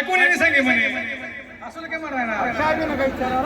ऐकून आणि सांगे म्हणे असं काय म्हणणार काय बी नका विचारा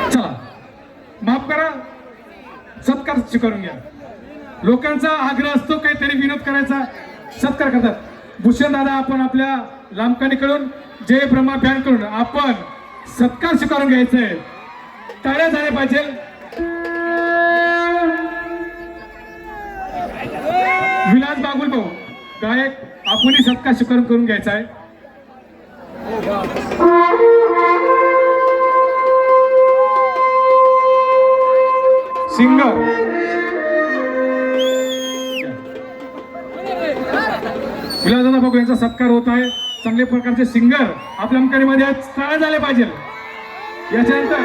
चला माफ करा सत्कार स्वीकारून घ्या लोकांचा आग्रह असतो काहीतरी विनोद करायचा सत्कार करतात भूषण दादा आपण आपल्या लांबकानीकडून जय ब्रह्मा बँड कडून आपण सत्कार स्वीकारून घ्यायचा आहे टाळ्या झाल्या पाहिजे विलास बागुल भाऊ गायक आपणही सत्कार स्वीकारून करून घ्यायचा आहे सिंगर विलासदादा बघू यांचा सत्कार होत आहे चांगल्या प्रकारचे सिंगर आपल्या अंकानीमध्ये टाळ्या झाले पाहिजे याच्यानंतर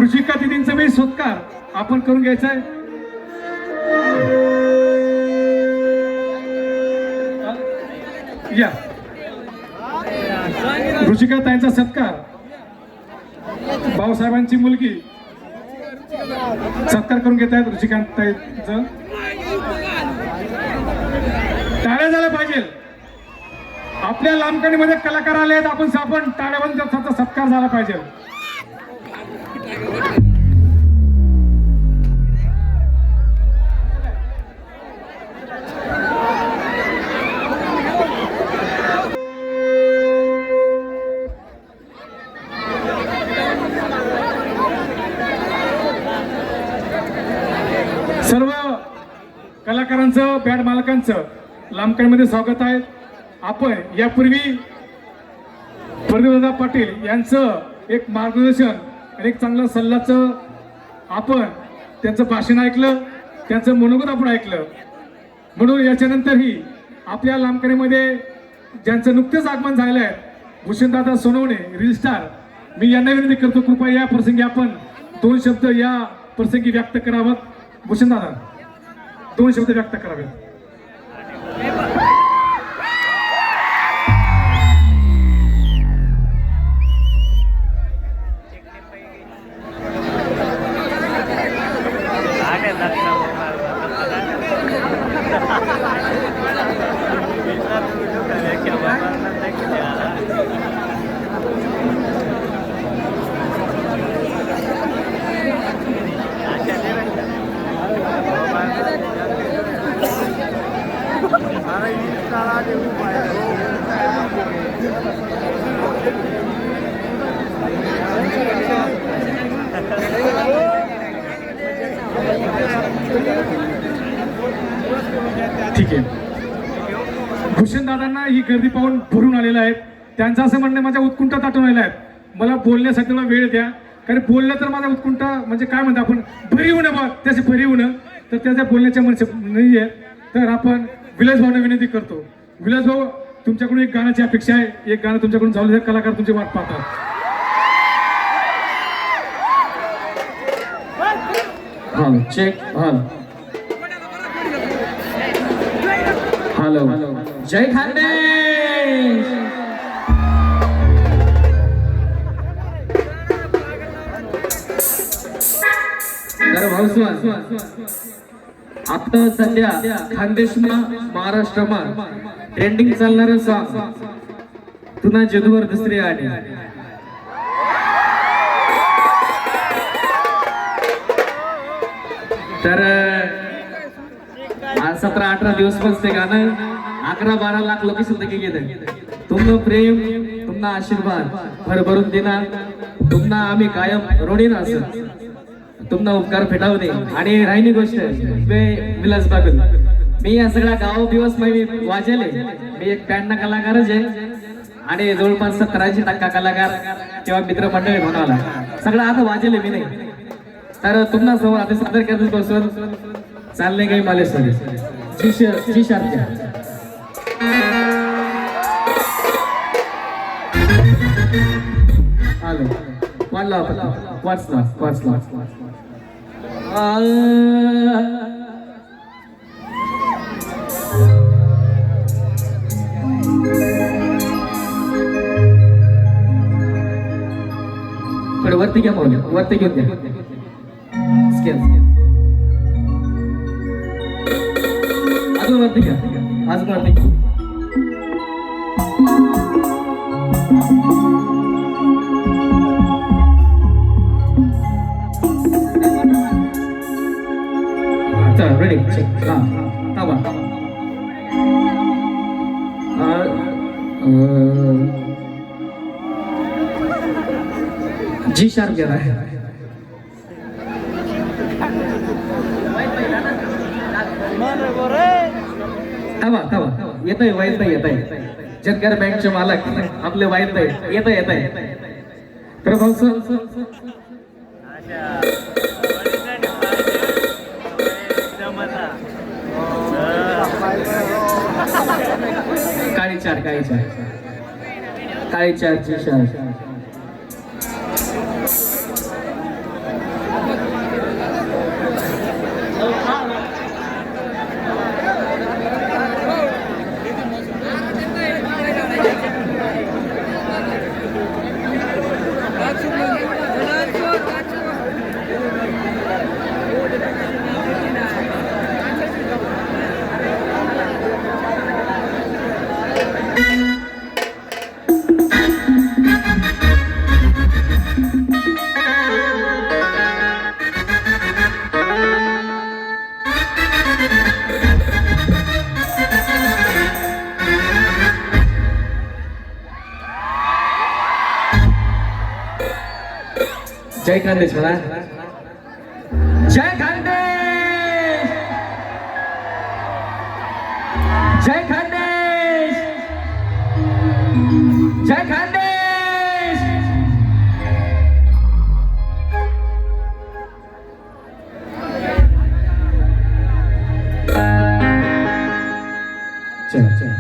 ऋषिका दिदींचा मी सत्कार आपण करून घ्यायचा आहे या ऋषिका ताईंचा सत्कार भाऊसाहेबांची मुलगी सत्कार करून घेत आहेत ऋषिकांत ताईंचा टाळ्या झाल्या पाहिजे आपल्या लांबकानीमध्ये कलाकार आले आहेत आपण टाळ्यामध्ये त्याचा सत्कार झाला पाहिजे सर्व कलाकारांचं बँड मालकांचं लांबकानीमध्ये स्वागत आहे आपण यापूर्वी प्रदीपदादा पाटील यांचं एक मार्गदर्शन आणि एक चांगलं सल्लाचं आपण त्यांचं भाषण ऐकलं त्यांचं मनोगत आपण ऐकलं म्हणून याच्यानंतरही आपल्या लांबकानीमध्ये ज्यांचं नुकतंच आगमन झालेलं आहे भूषणदादा सोनवणे रील स्टार मी यांना विनंती करतो कृपया या प्रसंगी आपण 2 शब्द या प्रसंगी व्यक्त करावं भूषणदादा 2 शब्द व्यक्त करावेत ठीक आहे भूषणदादांना ही गर्दी पाहून भरून आलेलं आहे त्यांचं असं म्हणणं माझ्या उत्कुंठा ताटून आलेल्या आहेत मला बोलण्यासाठी मला वेळ द्या कारण बोललं तर माझा उत्कुंठा म्हणजे काय म्हणतो आपण भरी होणं बघ त्याचे भरी होणं तर त्याच्या बोलण्याच्या मनसे नाही आहे तर आपण विलास भाऊंना विनंती करतो विलास भाऊ तुमच्याकडून एक गाण्याची अपेक्षा आहे एक गाणं तुमच्याकडून झालं कलाकार तुमची वाट पाहतात हां चेक हॅलो जय खानदेश तर भाऊ आता सध्या खानदेशमा महाराष्ट्रमा ट्रेंडिंग चालणारं सॉंग तुना जदूवर दुसरी आली तर 17-18 दिवस पण ते गाणं 11-12 लाख लोक सुद्धा गेले तुमनं प्रेम तुमना आशीर्वाद भरभरून देणार तुमना आम्ही कायम ऋणी असं तुमना उपकार फेटावू दे आणि राहिली गोष्ट विलास बागुल मी या सगळ्या गाव दिवस मी वाजले मी एक बँड कलाकारच आहे आणि जवळपास 70% कलाकार किंवा मित्रमंडळी म्हणाला सगळं आता वाजले मी नाही तर तुम्हाला समोर आता सादर करत बसून चालले काही माले सर हॅलो वाढला वाचला थोडं वरती घ्या माऊली, वरती घेऊन द्या स्केल अजून वरती घ्या, अजून वरती घ्या. चला रेडी हा थांबा. जी शार्प गेला थांबा थांबा येत आहे वाईट नाही येत आहे जनकर बँकचे मालक आपले वाईट नाही येत आहे प्रभाव सर काळी चार जी शार्प जय खानदेश म्हणा, जय खानदेश, जय खानदेश, जय खानदेश. चल चल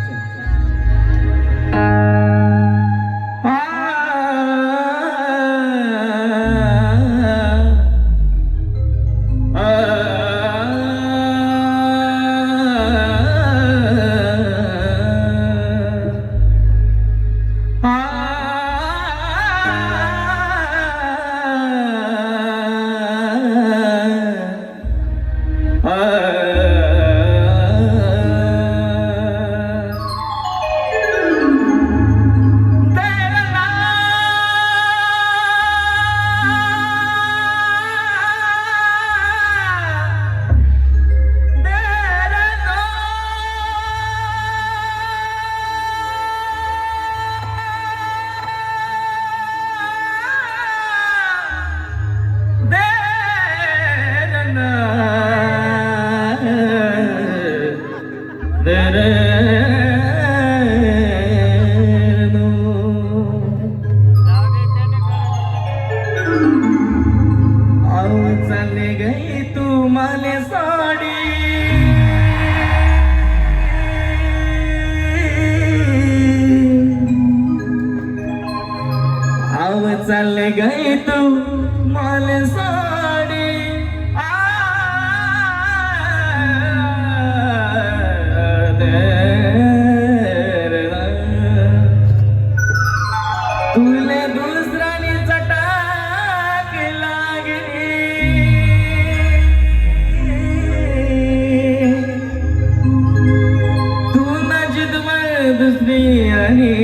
चले गई तू माले साड़ी आव चले गई तू माले साड़ी तुले दुसरानी चटाक लागली तू नजद में दुसरी आणि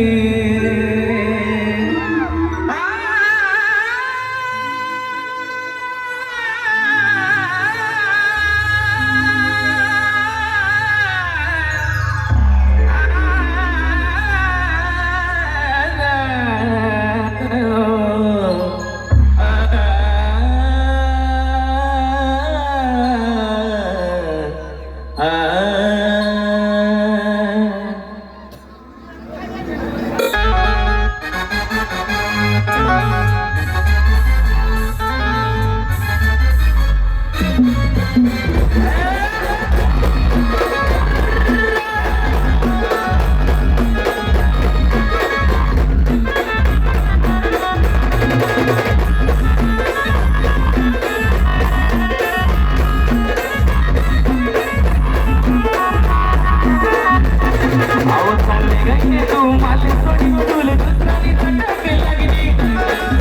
तू माले सोडी तुले दुसरानी चटाक लागली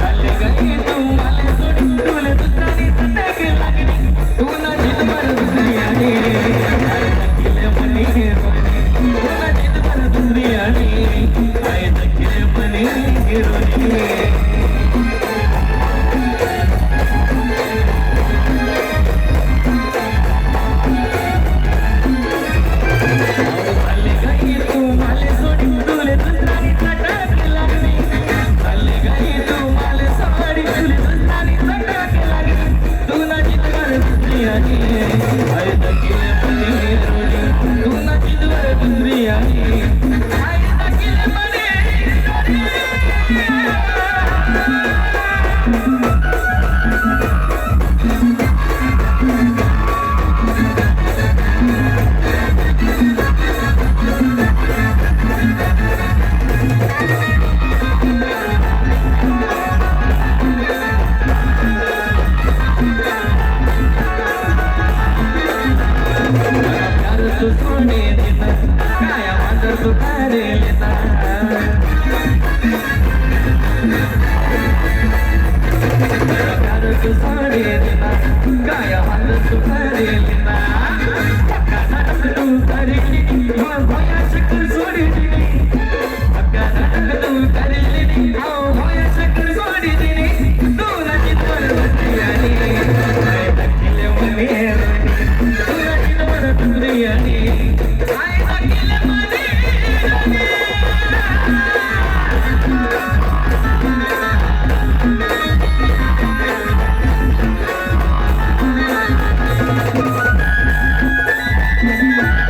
रे